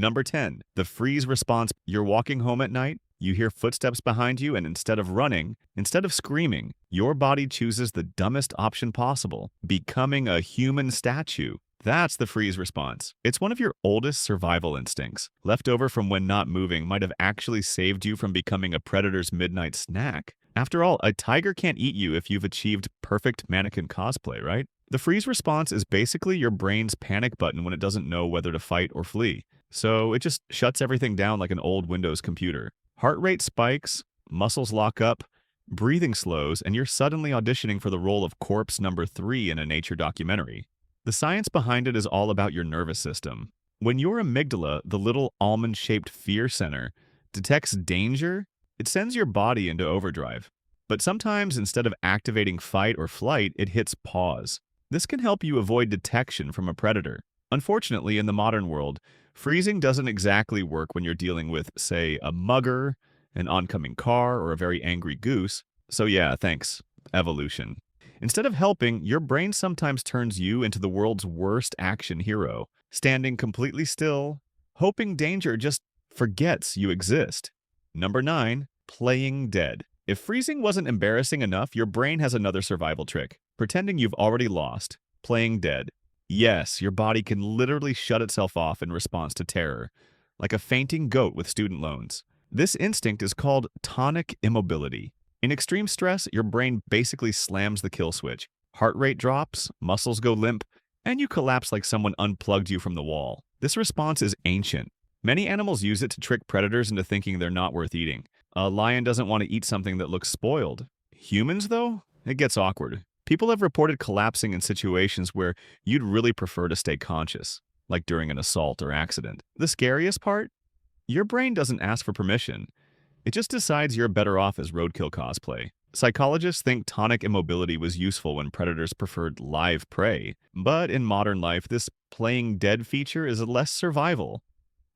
Number 10, the freeze response. You're walking home at night, you hear footsteps behind you, and instead of running, instead of screaming, your body chooses the dumbest option possible, becoming a human statue. That's the freeze response. It's one of your oldest survival instincts. Left over from when not moving might have actually saved you from becoming a predator's midnight snack. After all, a tiger can't eat you if you've achieved perfect mannequin cosplay, right? The freeze response is basically your brain's panic button when it doesn't know whether to fight or flee. So it just shuts everything down like an old Windows computer. Heart rate spikes, muscles lock up, breathing slows, and you're suddenly auditioning for the role of corpse number 3 in a nature documentary. The science behind it is all about your nervous system. When your amygdala, the little almond-shaped fear center, detects danger, it sends your body into overdrive. But sometimes, instead of activating fight or flight, it hits pause. This can help you avoid detection from a predator. Unfortunately, in the modern world, freezing doesn't exactly work when you're dealing with, say, a mugger, an oncoming car, or a very angry goose. So yeah, thanks, evolution. Instead of helping, your brain sometimes turns you into the world's worst action hero, standing completely still, hoping danger just forgets you exist. Number 9, playing dead. If freezing wasn't embarrassing enough, your brain has another survival trick, pretending you've already lost, playing dead. Yes, your body can literally shut itself off in response to terror, like a fainting goat with student loans. This instinct is called tonic immobility. In extreme stress, your brain basically slams the kill switch. Heart rate drops, muscles go limp, and you collapse like someone unplugged you from the wall. This response is ancient. Many animals use it to trick predators into thinking they're not worth eating. A lion doesn't want to eat something that looks spoiled. Humans, though? It gets awkward. People have reported collapsing in situations where you'd really prefer to stay conscious, like during an assault or accident. The scariest part? Your brain doesn't ask for permission. It just decides you're better off as roadkill cosplay. Psychologists think tonic immobility was useful when predators preferred live prey, but in modern life, this playing dead feature is less survival,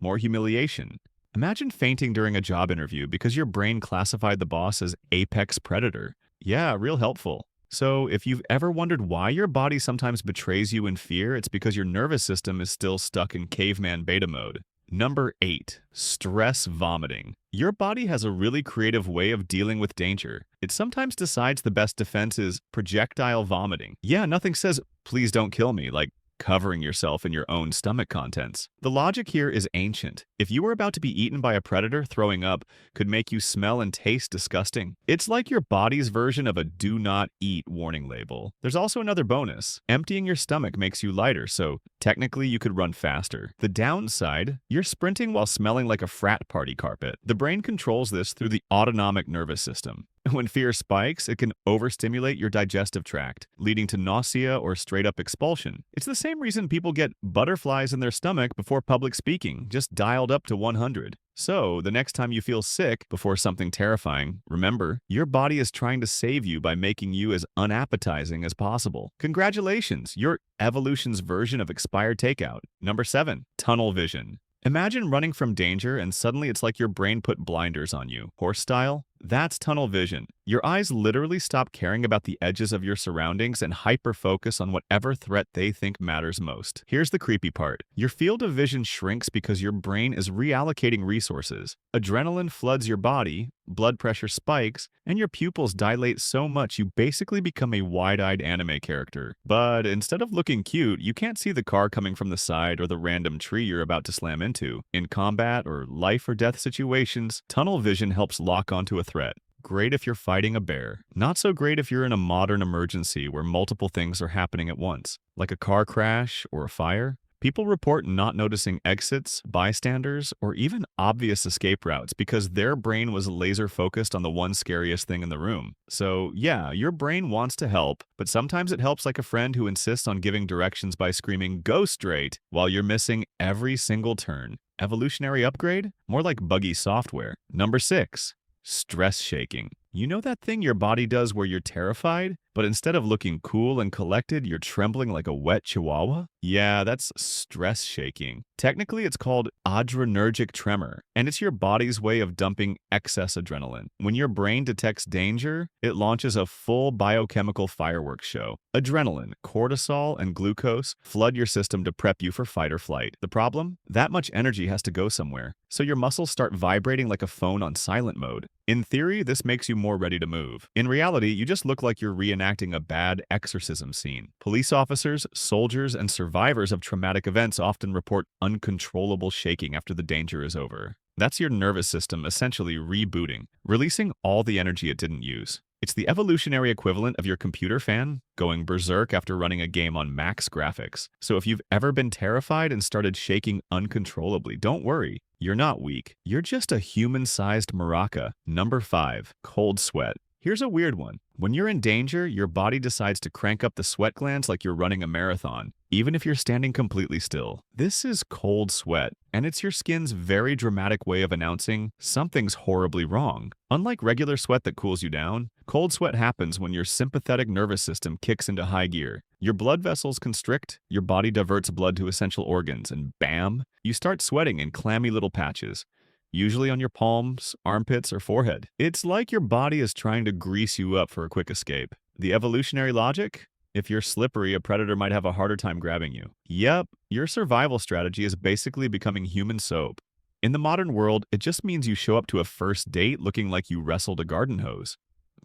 more humiliation. Imagine fainting during a job interview because your brain classified the boss as apex predator. Yeah, real helpful. So, if you've ever wondered why your body sometimes betrays you in fear, it's because your nervous system is still stuck in caveman beta mode. Number 8, stress vomiting. Your body has a really creative way of dealing with danger. It sometimes decides the best defense is projectile vomiting. Yeah, nothing says, please don't kill me, like covering yourself in your own stomach contents. The logic here is ancient. If you were about to be eaten by a predator, throwing up could make you smell and taste disgusting. It's like your body's version of a do not eat warning label. There's also another bonus. Emptying your stomach makes you lighter, so technically you could run faster. The downside, you're sprinting while smelling like a frat party carpet. The brain controls this through the autonomic nervous system. When fear spikes, it can overstimulate your digestive tract, leading to nausea or straight-up expulsion. It's the same reason people get butterflies in their stomach before public speaking, just dialed up to 100. So, the next time you feel sick before something terrifying, remember, your body is trying to save you by making you as unappetizing as possible. Congratulations, you're evolution's version of expired takeout. Number 7, tunnel vision. Imagine running from danger and suddenly it's like your brain put blinders on you. Horse style? That's tunnel vision. Your eyes literally stop caring about the edges of your surroundings and hyper-focus on whatever threat they think matters most. Here's the creepy part. Your field of vision shrinks because your brain is reallocating resources. Adrenaline floods your body, blood pressure spikes, and your pupils dilate so much you basically become a wide-eyed anime character. But instead of looking cute, you can't see the car coming from the side or the random tree you're about to slam into. In combat or life or death situations, tunnel vision helps lock onto a threat. Great if you're fighting a bear. Not so great if you're in a modern emergency where multiple things are happening at once, like a car crash or a fire. People report not noticing exits, bystanders, or even obvious escape routes because their brain was laser focused on the one scariest thing in the room. So yeah, your brain wants to help, but sometimes it helps like a friend who insists on giving directions by screaming, "Go straight," while you're missing every single turn. Evolutionary upgrade? More like buggy software. Number 6. Stress shaking. You know that thing your body does where you're terrified, but instead of looking cool and collected, you're trembling like a wet chihuahua? Yeah, that's stress shaking. Technically, it's called adrenergic tremor, and it's your body's way of dumping excess adrenaline. When your brain detects danger, it launches a full biochemical fireworks show. Adrenaline, cortisol, and glucose flood your system to prep you for fight or flight. The problem? That much energy has to go somewhere, so your muscles start vibrating like a phone on silent mode. In theory, this makes you more ready to move. In reality, you just look like you're reenacting a bad exorcism scene. Police officers, soldiers, and survivors of traumatic events often report uncontrollable shaking after the danger is over. That's your nervous system essentially rebooting, releasing all the energy it didn't use. It's the evolutionary equivalent of your computer fan going berserk after running a game on max graphics. So if you've ever been terrified and started shaking uncontrollably, don't worry. You're not weak. You're just a human-sized maraca. Number 5. Cold sweat. Here's a weird one. When you're in danger, your body decides to crank up the sweat glands like you're running a marathon, even if you're standing completely still. This is cold sweat, and it's your skin's very dramatic way of announcing something's horribly wrong. Unlike regular sweat that cools you down, cold sweat happens when your sympathetic nervous system kicks into high gear. Your blood vessels constrict, your body diverts blood to essential organs, and bam, you start sweating in clammy little patches, usually on your palms, armpits, or forehead. It's like your body is trying to grease you up for a quick escape. The evolutionary logic? If you're slippery, a predator might have a harder time grabbing you. Yep, your survival strategy is basically becoming human soap. In the modern world, it just means you show up to a first date looking like you wrestled a garden hose.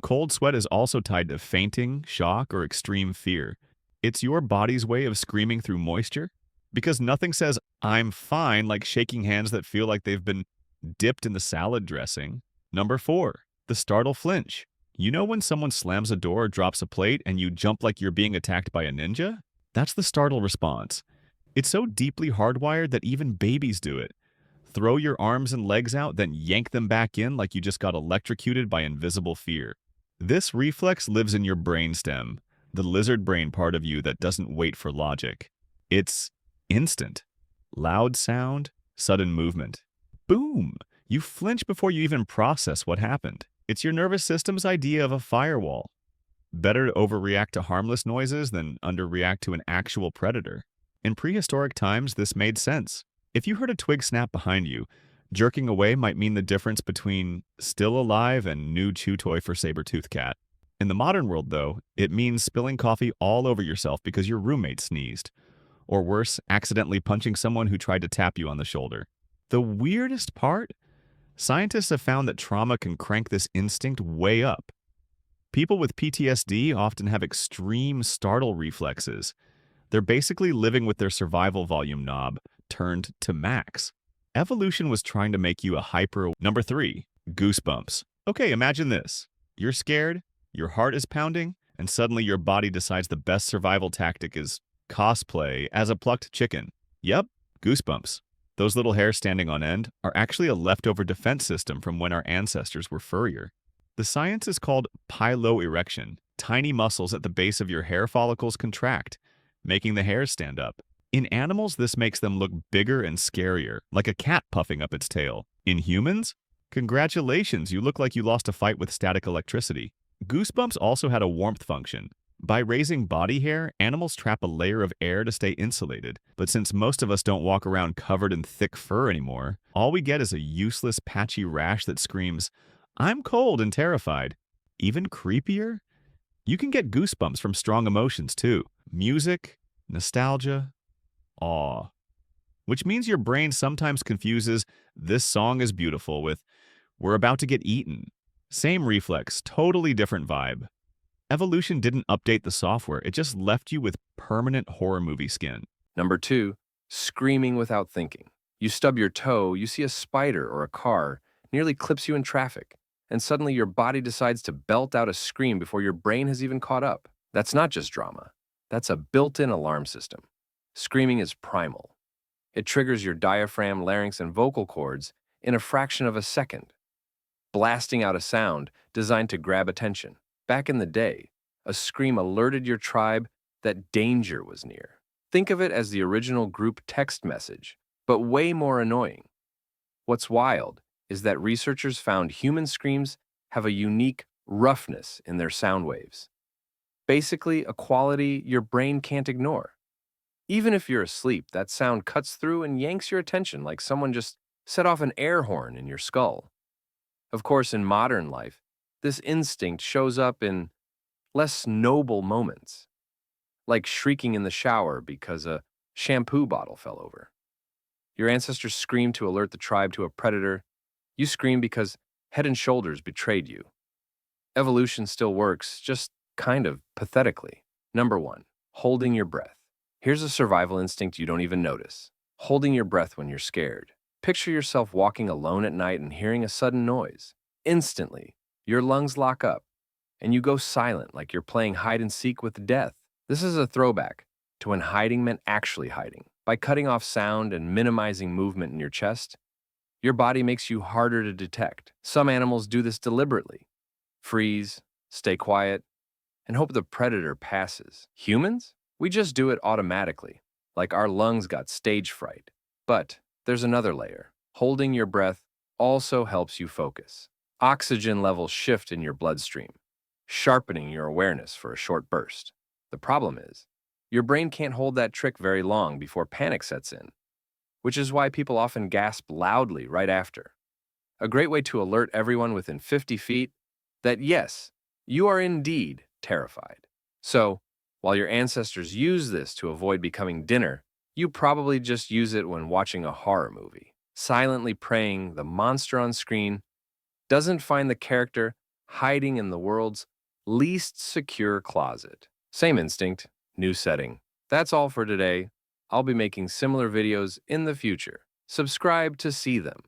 Cold sweat is also tied to fainting, shock, or extreme fear. It's your body's way of screaming through moisture. Because nothing says, "I'm fine," like shaking hands that feel like they've been dipped in the salad dressing. Number 4. The startle flinch. You know when someone slams a door or drops a plate and you jump like you're being attacked by a ninja? That's the startle response. It's so deeply hardwired that even babies do it. Throw your arms and legs out, then yank them back in like you just got electrocuted by invisible fear. This reflex lives in your brainstem, the lizard brain part of you that doesn't wait for logic. It's instant. Loud sound, sudden movement. Boom! You flinch before you even process what happened. It's your nervous system's idea of a firewall. Better to overreact to harmless noises than underreact to an actual predator. In prehistoric times, this made sense. If you heard a twig snap behind you, jerking away might mean the difference between still alive and new chew toy for saber-toothed cat. In the modern world, though, it means spilling coffee all over yourself because your roommate sneezed. Or worse, accidentally punching someone who tried to tap you on the shoulder. The weirdest part? Scientists have found that trauma can crank this instinct way up. People with PTSD often have extreme startle reflexes. They're basically living with their survival volume knob turned to max. Evolution was trying to make you a hyper. Number 3. Goosebumps. Okay, imagine this. You're scared, your heart is pounding, and suddenly your body decides the best survival tactic is cosplay as a plucked chicken. Yep, goosebumps. Those little hairs standing on end are actually a leftover defense system from when our ancestors were furrier. The science is called piloerection. Tiny muscles at the base of your hair follicles contract, making the hairs stand up. In animals, this makes them look bigger and scarier, like a cat puffing up its tail. In humans? Congratulations, you look like you lost a fight with static electricity. Goosebumps also had a warmth function. By raising body hair, animals trap a layer of air to stay insulated. But since most of us don't walk around covered in thick fur anymore, all we get is a useless, patchy rash that screams, "I'm cold and terrified." Even creepier? You can get goosebumps from strong emotions too. Music, nostalgia, awe. Which means your brain sometimes confuses "this song is beautiful" with "we're about to get eaten." Same reflex, totally different vibe. Evolution didn't update the software, it just left you with permanent horror movie skin. Number 2, screaming without thinking. You stub your toe, you see a spider or a car, nearly clips you in traffic, and suddenly your body decides to belt out a scream before your brain has even caught up. That's not just drama. That's a built-in alarm system. Screaming is primal. It triggers your diaphragm, larynx, and vocal cords in a fraction of a second, blasting out a sound designed to grab attention. Back in the day, a scream alerted your tribe that danger was near. Think of it as the original group text message, but way more annoying. What's wild is that researchers found human screams have a unique roughness in their sound waves. Basically, a quality your brain can't ignore. Even if you're asleep, that sound cuts through and yanks your attention like someone just set off an air horn in your skull. Of course, in modern life, this instinct shows up in less noble moments, like shrieking in the shower because a shampoo bottle fell over. Your ancestors screamed to alert the tribe to a predator. You scream because Head and Shoulders betrayed you. Evolution still works, just kind of pathetically. Number 1, holding your breath. Here's a survival instinct you don't even notice. Holding your breath when you're scared. Picture yourself walking alone at night and hearing a sudden noise. Instantly, your lungs lock up, and you go silent like you're playing hide and seek with death. This is a throwback to when hiding meant actually hiding. By cutting off sound and minimizing movement in your chest, your body makes you harder to detect. Some animals do this deliberately. Freeze, stay quiet, and hope the predator passes. Humans? We just do it automatically, like our lungs got stage fright. But there's another layer. Holding your breath also helps you focus. Oxygen levels shift in your bloodstream, sharpening your awareness for a short burst. The problem is, your brain can't hold that trick very long before panic sets in, which is why people often gasp loudly right after. A great way to alert everyone within 50 feet that yes, you are indeed terrified. So, while your ancestors used this to avoid becoming dinner, you probably just use it when watching a horror movie, silently praying the monster on screen doesn't find the character hiding in the world's least secure closet. Same instinct, new setting. That's all for today. I'll be making similar videos in the future. Subscribe to see them.